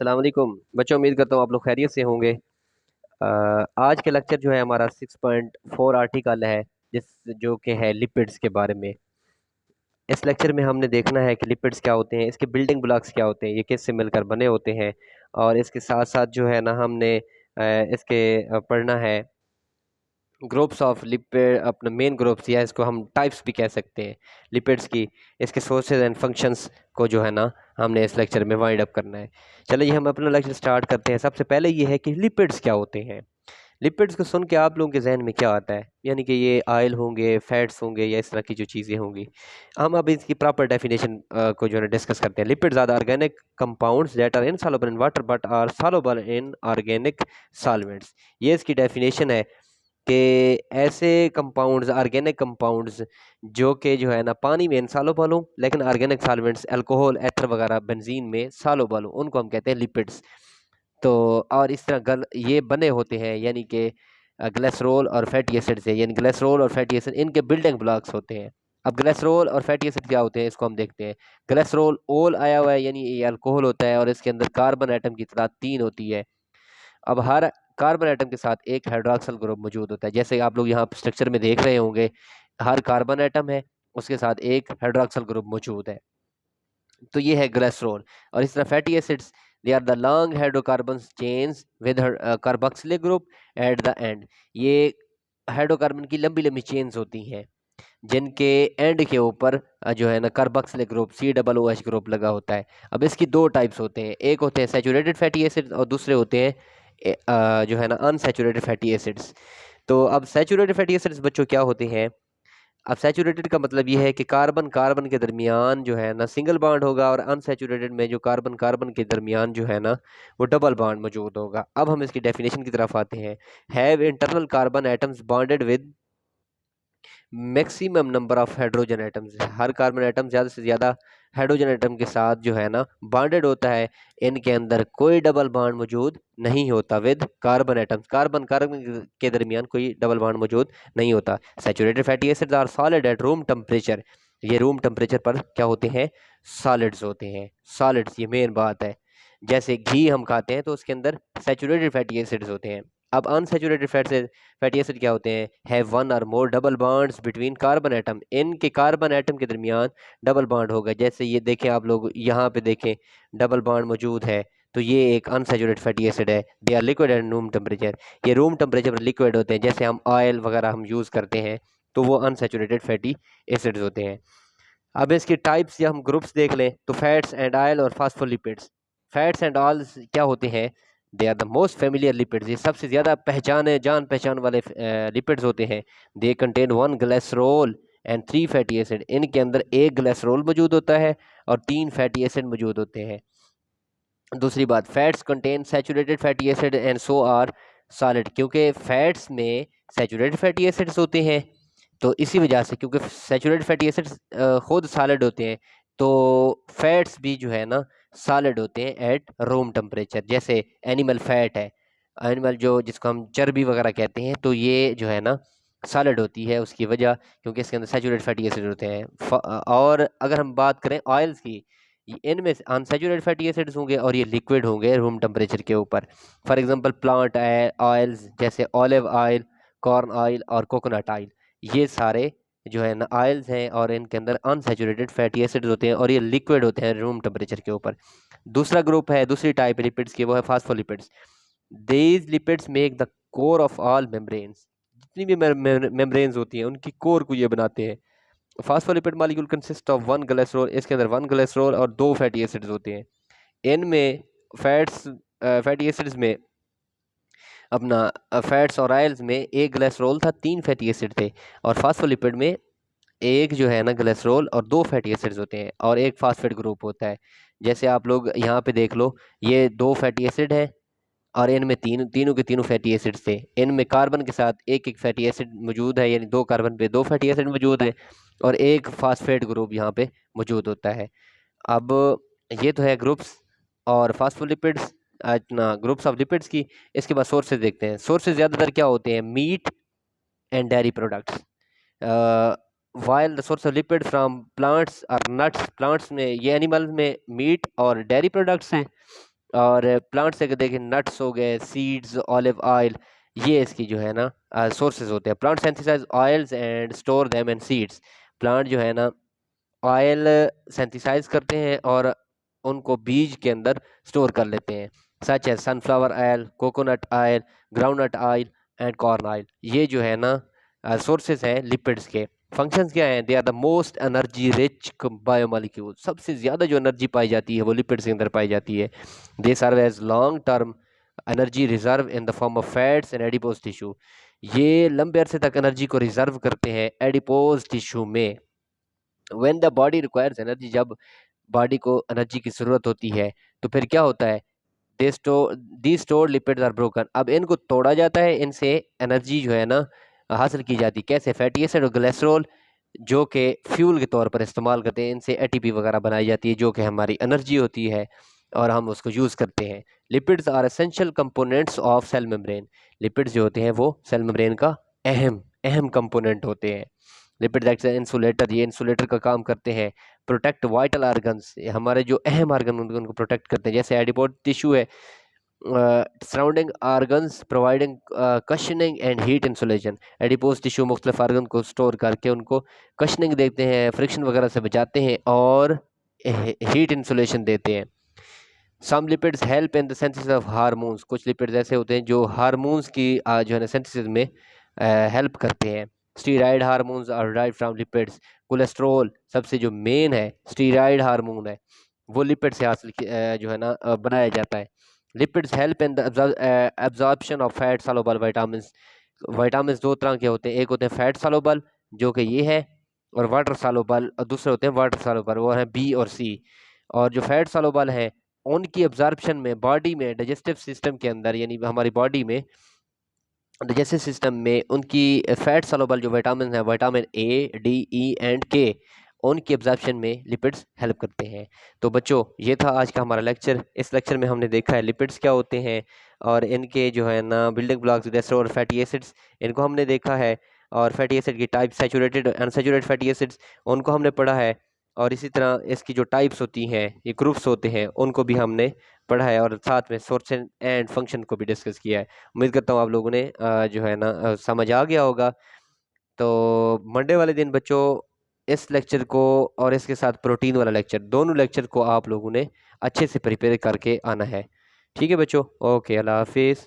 अस्सलाम वालेकुम बच्चों, उम्मीद करता हूँ आप लोग खैरियत से होंगे। आज के लेक्चर जो है हमारा 6.4 आर्टिकल है, जिस जो कि है लिपिड्स के बारे में। इस लेक्चर में हमने देखना है कि लिपिड्स क्या होते हैं, इसके बिल्डिंग ब्लॉक्स क्या होते हैं, ये किससे मिलकर बने होते हैं। और इसके साथ साथ जो है ना हमने इसके पढ़ना है ग्रुप्स ऑफ लिपिड, अपने मेन ग्रुप्स या इसको हम टाइप्स भी कह सकते हैं लिपिड्स की। इसके सोर्सेज एंड फंक्शंस को जो है ना हमने इस लेक्चर में वाइंड अप करना है। चलिए हम अपना लेक्चर स्टार्ट करते हैं। सबसे पहले ये है कि लिपिड्स क्या होते हैं। लिपिड्स को सुन के आप लोगों के जहन में क्या आता है, यानी कि ये ऑयल होंगे, फैट्स होंगे या इस तरह की जो चीज़ें होंगी। हम अब इसकी प्रॉपर डेफिनेशन को जो है डिस्कस करते हैं। Lipids are the organic compounds that are insoluble in water but are soluble in organic solvents. ये इसकी डेफिनेशन है कि ऐसे कंपाउंड्स, ऑर्गेनिक कंपाउंड्स जो कि जो है ना पानी में इनसॉल्युबल हो, लेकिन ऑर्गेनिक सॉल्वेंट्स अल्कोहल, एथर वगैरह, बेंजीन में सॉल्युबल हो, उनको हम कहते हैं लिपिड्स। तो और इस तरह ये बने होते हैं, यानी कि ग्लिसरॉल और फैटी एसिड से। यानी ग्लिसरॉल और फैटी एसिड इनके बिल्डिंग ब्लॉक्स होते हैं। अब ग्लिसरॉल और फैटी एसिड क्या होते हैं, इसको हम देखते हैं। ग्लिसरॉल ओल आया हुआ है, यानी ये अल्कोहल होता है और इसके अंदर कार्बन एटम की तादाद 3 होती है। अब हर कार्बन एटम के साथ एक हाइड्रोक्सिल ग्रुप मौजूद होता है, जैसे आप लोग यहाँ स्ट्रक्चर में देख रहे होंगे। हर कार्बन एटम है, उसके साथ एक हाइड्रोक्सिल ग्रुप मौजूद है। तो ये है ग्लिसरॉल। और इस तरह fatty acids, they are the long hydrocarbon chains with carboxylic group at the end. ये हाइड्रोकार्बन की लंबी लंबी चेन्स होती हैं, जिनके एंड के ऊपर जो है ना कार्बोक्सिलिक ग्रुप COOH ग्रुप लगा होता है। अब इसकी दो टाइप्स होते हैं, एक होते हैं सैचुरेटेड फैटी एसिड्स और दूसरे होते हैं जो है ना अनसैचुरेटेड फैटी एसिड्स। तो अब सैचुरेटेड फैटी एसिड्स बच्चों क्या होते हैं। अब सैचुरेटेड का मतलब ये है कि कार्बन कार्बन के दरमियान जो है ना सिंगल बॉन्ड होगा, और अनसैचुरेटेड में जो कार्बन कार्बन के दरमियान जो है ना वो डबल बॉन्ड मौजूद होगा। अब हम इसकी डेफिनेशन की तरफ आते हैं। Have internal carbon atoms bonded with maximum number of hydrogen atoms. Her carbon atom ज़्यादा से ज़्यादा हाइड्रोजन एटम के साथ जो है ना बॉन्डेड होता है। इनके अंदर कोई डबल बॉन्ड मौजूद नहीं होता। With carbon atoms, carbon carbon के दरमियान कोई डबल बॉन्ड मौजूद नहीं होता। Saturated fatty acids are solid at room temperature. ये रूम टेम्परेचर पर क्या होते हैं, सॉलिड्स होते हैं। सॉलिड्स, ये मेन बात है। जैसे घी हम खाते हैं तो उसके अंदर सैचुरेटेड फैटी एसिड्स होते हैं। अब अनसैचुरेटेड फैटी एसिड क्या होते हैं, हैव वन और more double bonds between carbon atom. इनके कार्बन एटम के दरमियान डबल बॉन्ड होगा। जैसे ये देखें आप लोग यहाँ पे देखें, डबल बॉन्ड मौजूद है, तो ये एक अनसैचुरेटेड फैटी एसिड है। They are liquid and room temperature. ये रूम टेम्परेचर पर लिक्विड होते हैं। जैसे हम ऑयल वगैरह हम यूज़ करते हैं तो वो अनसैचुरेटेड फैटी एसिड्स होते हैं। अब इसकी टाइप्स या हम ग्रुप्स देख लें तो फैट्स एंड ऑयल और फास्फोलिपिड्स। फैट्स एंड ऑयल्स क्या होते हैं, they are the most familiar lipids. ये सबसे ज़्यादा जान पहचान वाले लिपिड्स होते हैं। They contain 1 glycerol and 3 fatty acid. इनके अंदर एक ग्लिसरॉल मौजूद होता है और 3 फैटी एसिड मौजूद होते हैं। दूसरी बात, fats contain saturated fatty acid and so are solid. क्योंकि फैट्स में सैचुरेटेड फैटी एसिड्स होते हैं, तो इसी वजह से, क्योंकि सैचुरेटेड फैटी एसिड्स खुद सॉलिड होते हैं, तो फैट्स भी जो है ना सॉलिड होते हैं एट रूम टेम्परेचर। जैसे एनिमल फैट है, एनिमल जो जिसको हम चर्बी वगैरह कहते हैं, तो ये जो है ना सॉलिड होती है। उसकी वजह क्योंकि इसके अंदर सैचुरेटेड फैटी एसिड होते हैं। और अगर हम बात करें ऑयल्स की, इनमें से अनसैचुरेटेड फैटी एसिड्स होंगे और ये लिक्विड होंगे रूम टेम्परेचर के ऊपर। फॉर एग्जांपल प्लांट ऑयल्स जैसे ऑलिव ऑयल, कॉर्न ऑयल और कोकोनट ऑयल, ये सारे जो है ना ऑयल्स हैं और इनके अंदर अनसैचुरेटेड फैटी एसिड्स होते हैं और ये लिक्विड होते हैं रूम टेम्परेचर के ऊपर। दूसरा ग्रुप है, दूसरी टाइप लिपिड्स की, वो है phospholipids. These lipids make the core of all membranes. जितनी भी मेम्ब्रेन्स होती हैं उनकी कोर को ये बनाते हैं। Phospholipid molecule consist of 1 glycerol. इसके अंदर 1 ग्लिसरॉल और 2 फैटी एसिड्स होते हैं। इनमें फैटी एसिड्स में अपना फैट्स और ऑयल्स में एक ग्लिसरॉल था, 3 फैटी एसिड थे। और फास्फोलिपिड में एक जो है ना ग्लिसरॉल और 2 फैटी एसिड्स होते हैं और एक फास्फेट ग्रुप होता है। जैसे आप लोग यहाँ पे देख लो, ये 2 फैटी एसिड है और इनमें तीनों के तीनों फैटी एसिड्स थे। इनमें कार्बन के साथ एक एक फैटी एसिड मौजूद है, यानी 2 कार्बन पे 2 फैटी एसिड मौजूद है और एक फास्फेट ग्रुप यहाँ पे मौजूद होता है। अब ये तो है ग्रुप्स और फास्फोलिपिड्स, इतना ग्रुप्स ऑफ लिपिड्स की। इसके बाद सोर्सेज देखते हैं। सोर्सेज ज़्यादातर क्या होते हैं, meat and dairy products. While the source of lipid from plants और नट्स। प्लांट्स में, ये एनिमल्स में मीट और डेयरी प्रोडक्ट्स हैं। और प्लांट से देखें नट्स हो गए, सीड्स, ऑलिव ऑयल, ये इसकी जो है ना सोर्सेज होते हैं। Plant synthesise oils and store them and seeds. Plant जो है ना ऑयल सिंथेसाइज करते हैं और उनको बीज के अंदर स्टोर कर लेते हैं, सच है sunflower oil, coconut oil, groundnut oil and corn oil. ये जो है ना सोर्सेज हैं लिपिड्स के। फंक्शंस क्या हैं? They are the most energy rich biomolecule. सबसे ज़्यादा जो एनर्जी पाई जाती है वो लिपिड्स के अंदर पाई जाती है। They serve as long term energy reserve in the form of fats and adipose tissue. ये लंबे अरसे तक एनर्जी को रिजर्व करते हैं एडिपोज टिश्यू में। When the body requires energy, जब बॉडी को एनर्जी की जरूरत होती है तो फिर क्या होता है? The stored lipids are broken. अब इनको तोड़ा जाता है, इनसे एनर्जी जो है ना हासिल की जाती है। कैसे? फैटी एसिड और ग्लिसरॉल जो कि फ्यूल के तौर पर इस्तेमाल करते हैं, इनसे एटीपी वगैरह बनाई जाती है जो कि हमारी एनर्जी होती है और हम उसको यूज़ करते हैं। Lipids are essential components of cell membrane. Lipids जो होते हैं वो सेल मेम्ब्रेन का अहम अहम कंपोनेंट होते हैं। लिपिड एक्ट इंसुलेटर, ये इंसुलेटर का काम करते हैं। प्रोटेक्ट वाइटल ऑर्गन्स, हमारे जो अहम ऑर्गन उनको प्रोटेक्ट करते हैं। जैसे एडिपोज टिश्यू है, surrounding organs providing cushioning and heat insulation. Adipose tissue मुख्तलिफ ऑर्गन को स्टोर करके उनको कशनिंग देते हैं, फ्रिक्शन वगैरह से बचाते हैं और हीट इंसुलेशन देते हैं। Some lipids help in the synthesis of hormones. कुछ लिपिड्स ऐसे होते हैं जो हार्मोन्स की जो है ना सिंथेसिस में हेल्प करते हैं। Steroid hormones are derived from lipids. Cholesterol सबसे जो मेन है स्टीराइड हार्मोन है, वो लिपिड से हासिल जो है ना बनाया जाता है। Lipids help in the absorption of fat soluble vitamins. Vitamins दो तरह के होते हैं, एक होते हैं फैट सॉल्युबल जो कि ये है, और वाटर सॉल्युबल, और दूसरे होते हैं वाटर सॉल्युबल, वो है बी और सी। और जो फैट सॉल्युबल है उनकी एब्जॉर्प्शन में बॉडी में डाइजेस्टिव सिस्टम के अंदर, यानी हमारी बॉडी में डाइजेस्टिव सिस्टम में उनकी फैट सॉल्युबल जो विटामिन है, vitamin A, D, E and के, उनकी एब्जॉर्प्शन में लिपिड्स हेल्प करते हैं। तो बच्चों ये था आज का हमारा लेक्चर। इस लेक्चर में हमने देखा है लिपिड्स क्या होते हैं और इनके जो है ना बिल्डिंग ब्लॉक्स जैसे और फैटी एसिड्स, इनको हमने देखा है। और फैटी एसिड की type saturated unsaturated fatty acids, उनको हमने पढ़ा है। और इसी तरह इसकी जो टाइप्स होती हैं, ये ग्रुप्स होते हैं, उनको भी हमने पढ़ा है और साथ में सोर्स एंड फंक्शन को भी डिस्कस किया है। उम्मीद करता हूँ आप लोगों ने जो है ना समझ आ गया होगा। तो मंडे वाले दिन बच्चों इस लेक्चर को और इसके साथ प्रोटीन वाला लेक्चर, दोनों लेक्चर को आप लोगों ने अच्छे से प्रिपेयर करके आना है। ठीक है बच्चों, ओके, अल्लाह हाफिज़।